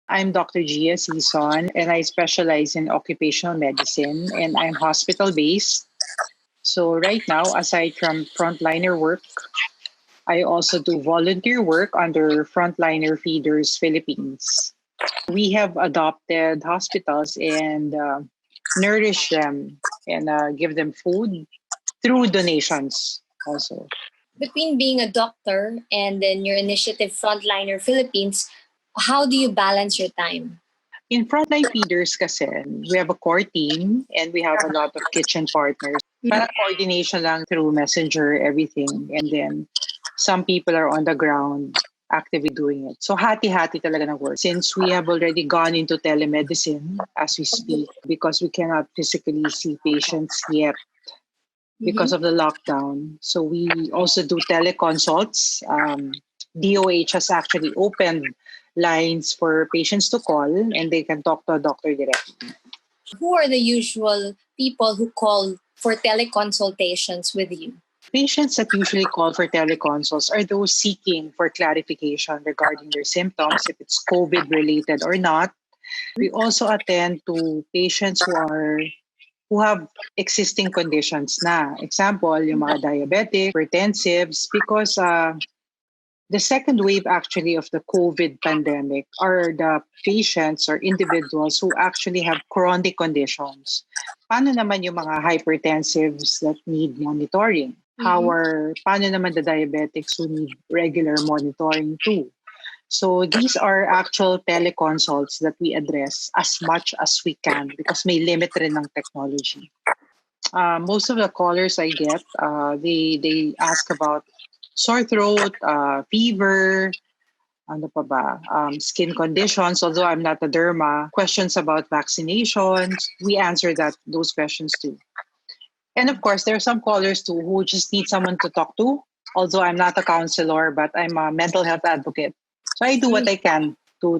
I'm Dr. Gia Sison, and I specialize in occupational medicine, and I'm hospital based. So, right now, aside from frontliner work, I also do volunteer work under Frontliner Feeders Philippines. We have adopted hospitals and nourish them and give them food through donations also. Between being a doctor and then your initiative Frontliner Philippines, how do you balance your time? In Frontline Feeders kasi, we have a core team and we have a lot of kitchen partners. Para coordination lang through messenger, everything. And then some people are on the ground actively doing it. So hati-hati talaga ng work. Since we have already gone into telemedicine as we speak because we cannot physically see patients yet because of the lockdown. So we also do teleconsults. DOH has actually opened lines for patients to call and they can talk to a doctor directly. Who are the usual people who call for teleconsultations with you? Patients that usually call for teleconsults are those seeking for clarification regarding their symptoms, if it's COVID related or not. We also attend to patients who have existing conditions na. Example, yung mga diabetic, hypertensives, because the second wave actually of the COVID pandemic are the patients or individuals who actually have chronic conditions. Paano naman yung mga hypertensives that need monitoring? Paano naman the diabetics who need regular monitoring too? So these are actual teleconsults that we address as much as we can because may limit rin ng technology. Most of the callers I get, they ask about sore throat, fever, ano pa ba, skin conditions. Although I'm not a derma, questions about vaccinations, we answer those questions too. And of course, there are some callers too who just need someone to talk to. Although I'm not a counselor, but I'm a mental health advocate. So I do what I can to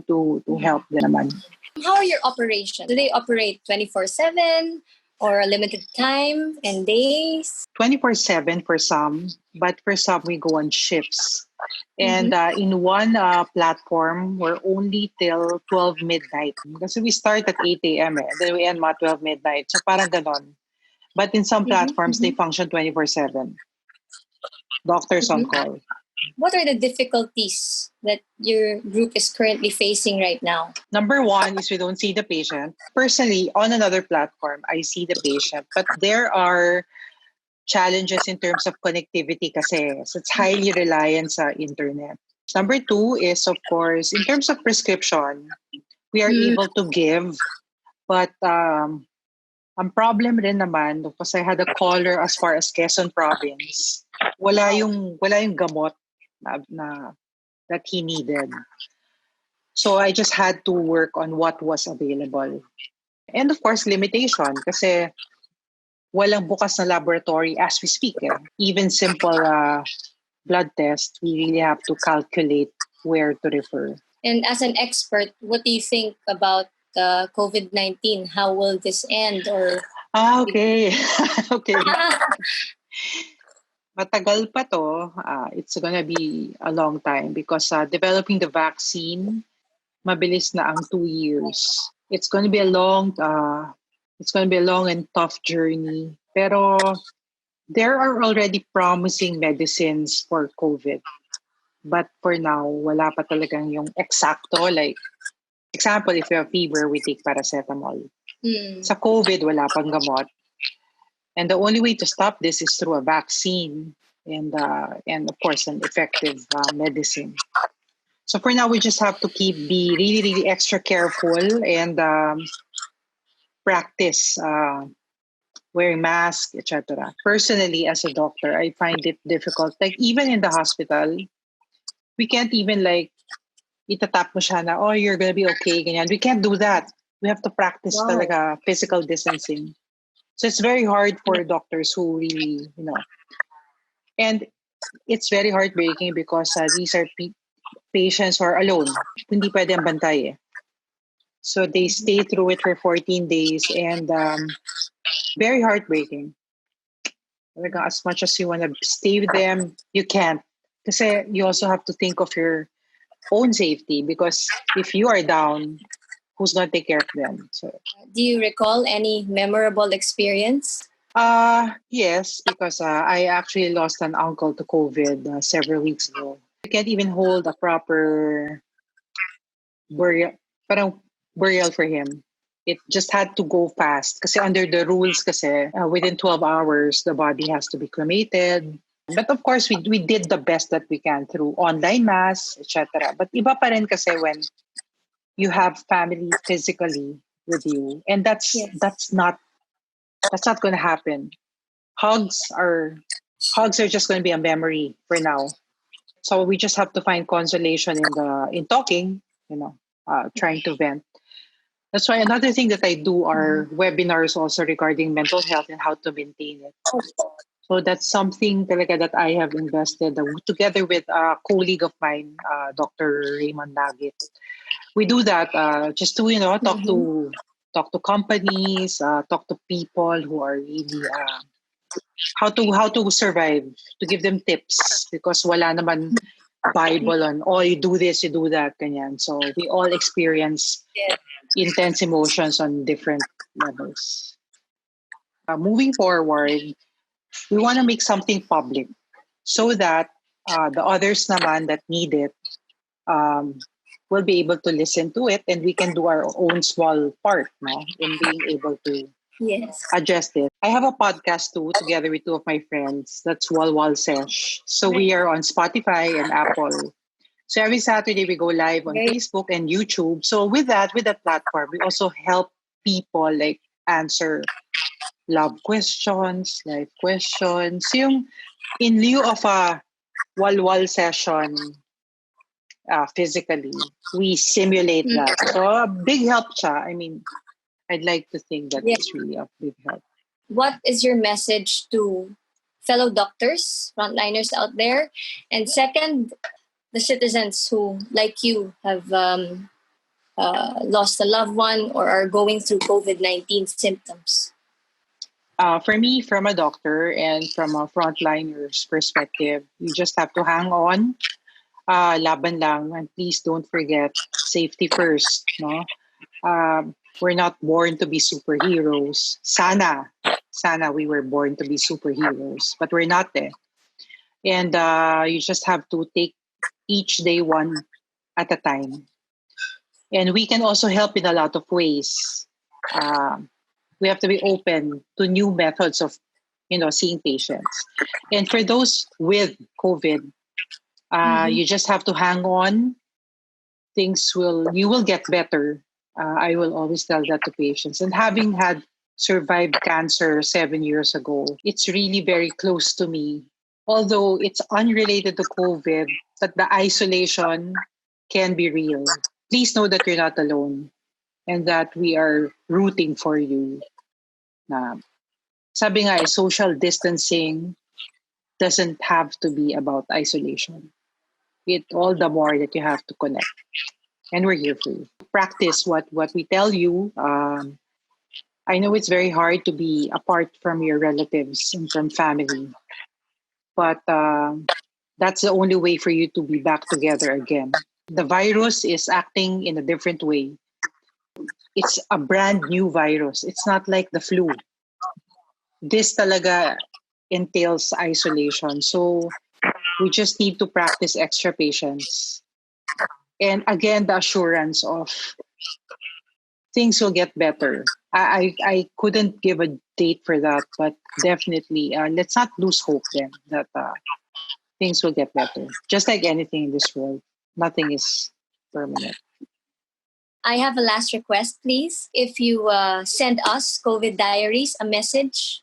help them naman. How are your operations? Do they operate 24/7 or a limited time and days? 24/7 for some, but for some we go on shifts. And in one platform, we're only till 12 midnight. Kasi we start at 8 a.m. Then we end at 12 midnight. So parang ganon. But in some platforms, they function 24/7. Doctors on call. What are the difficulties that your group is currently facing right now? Number one is we don't see the patient. Personally, on another platform, I see the patient. But there are challenges in terms of connectivity kasi. So it's highly reliant sa internet. Number two is, of course, in terms of prescription, we are able to give. But ang problem rin naman, because I had a caller as far as Quezon province, wala yung gamot na that he needed. So I just had to work on what was available. And of course, limitation kasi walang bukas na laboratory as we speak. Even simple blood test, we really have to calculate where to refer. And as an expert, what do you think about COVID-19? How will this end? Okay. Okay. Matagal pa to. It's gonna be a long time because developing the vaccine, mabilis na ang 2 years. It's gonna be a long and tough journey. Pero there are already promising medicines for COVID. But for now, wala pa talagang yung eksakto. Like, example, if you have fever, we take paracetamol. Sa COVID, wala pang gamot. And the only way to stop this is through a vaccine and of course, an effective medicine. So for now, we just have to be really, really extra careful and practice wearing masks, etc. Personally, as a doctor, I find it difficult. Like even in the hospital, we can't even like itatap mo siya na, oh, you're gonna be okay, ganyan. We can't do that. We have to practice talaga physical distancing. So it's very hard for doctors who really, and it's very heartbreaking because these are patients who are alone. Hindi pwede ang bantay. So they stay through it for 14 days and very heartbreaking. As much as you want to stay with them, you can't. Kasi you also have to think of your own safety, because if you are down, who's going to take care of them? So, Do you recall any memorable experience? yes, because I actually lost an uncle to COVID several weeks ago. You can't even hold a proper burial, parang burial for him. It just had to go fast. Kasi under the rules kasi, within 12 hours, the body has to be cremated. But of course, we did the best that we can through online mass, etc. But iba pa rin kasi when you have family physically with you, and Yes. that's not going to happen. Hugs are hugs are just going to be a memory for now. So we just have to find consolation in talking, trying to vent. That's why another thing that I do are webinars also regarding mental health and how to maintain it. So that's something talaga that I have invested together with a colleague of mine, Dr. Raymond Nagit. We do that just to talk to companies, talk to people who are really how to survive, to give them tips, because wala naman Bible on, oh, you do this, you do that, ganyan. So we all experience intense emotions on different levels. Moving forward, we want to make something public so that the others naman that need it will be able to listen to it, and we can do our own small part, no, in being able to address it. I have a podcast too, together with two of my friends. That's Wal Sesh. So we are on Spotify and Apple. So every Saturday we go live on Facebook and YouTube. So with that platform, we also help people like answer love questions, life questions. Yung in lieu of a wal session physically, we simulate that. So a big help siya. I mean, I'd like to think that it's really a big help. What is your message to fellow doctors, frontliners out there? And second, the citizens who, like you, have lost a loved one or are going through COVID-19 symptoms? For me, from a doctor and from a frontliner's perspective, you just have to hang on, laban lang, and please don't forget safety first. No, we're not born to be superheroes. Sana we were born to be superheroes, but we're not there. And you just have to take each day one at a time. And we can also help in a lot of ways. We have to be open to new methods of, seeing patients. And for those with COVID, you just have to hang on. You will get better. I will always tell that to patients. And having had survived cancer 7 years ago, it's really very close to me. Although it's unrelated to COVID, but the isolation can be real. Please know that you're not alone and that we are rooting for you. Sabi nga, social distancing doesn't have to be about isolation. It all the more that you have to connect. And we're here for you. Practice what we tell you. I know it's very hard to be apart from your relatives and from family, but that's the only way for you to be back together again. The virus is acting in a different way. It's a brand new virus. It's not like the flu. This talaga entails isolation. So we just need to practice extra patience. And again, the assurance of things will get better. I couldn't give a date for that, but definitely let's not lose hope then that things will get better. Just like anything in this world, nothing is permanent. I have a last request, please. If you send us, COVID Diaries, a message.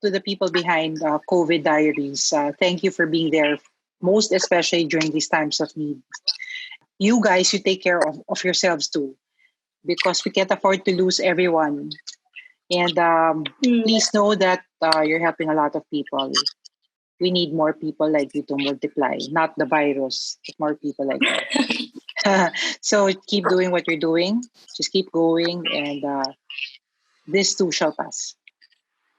To the people behind COVID Diaries, thank you for being there, most especially during these times of need. You guys, you take care of yourselves too, because we can't afford to lose everyone. And please know that you're helping a lot of people. We need more people like you to multiply, not the virus, but more people like you. So keep doing what you're doing. Just keep going, and this too shall pass.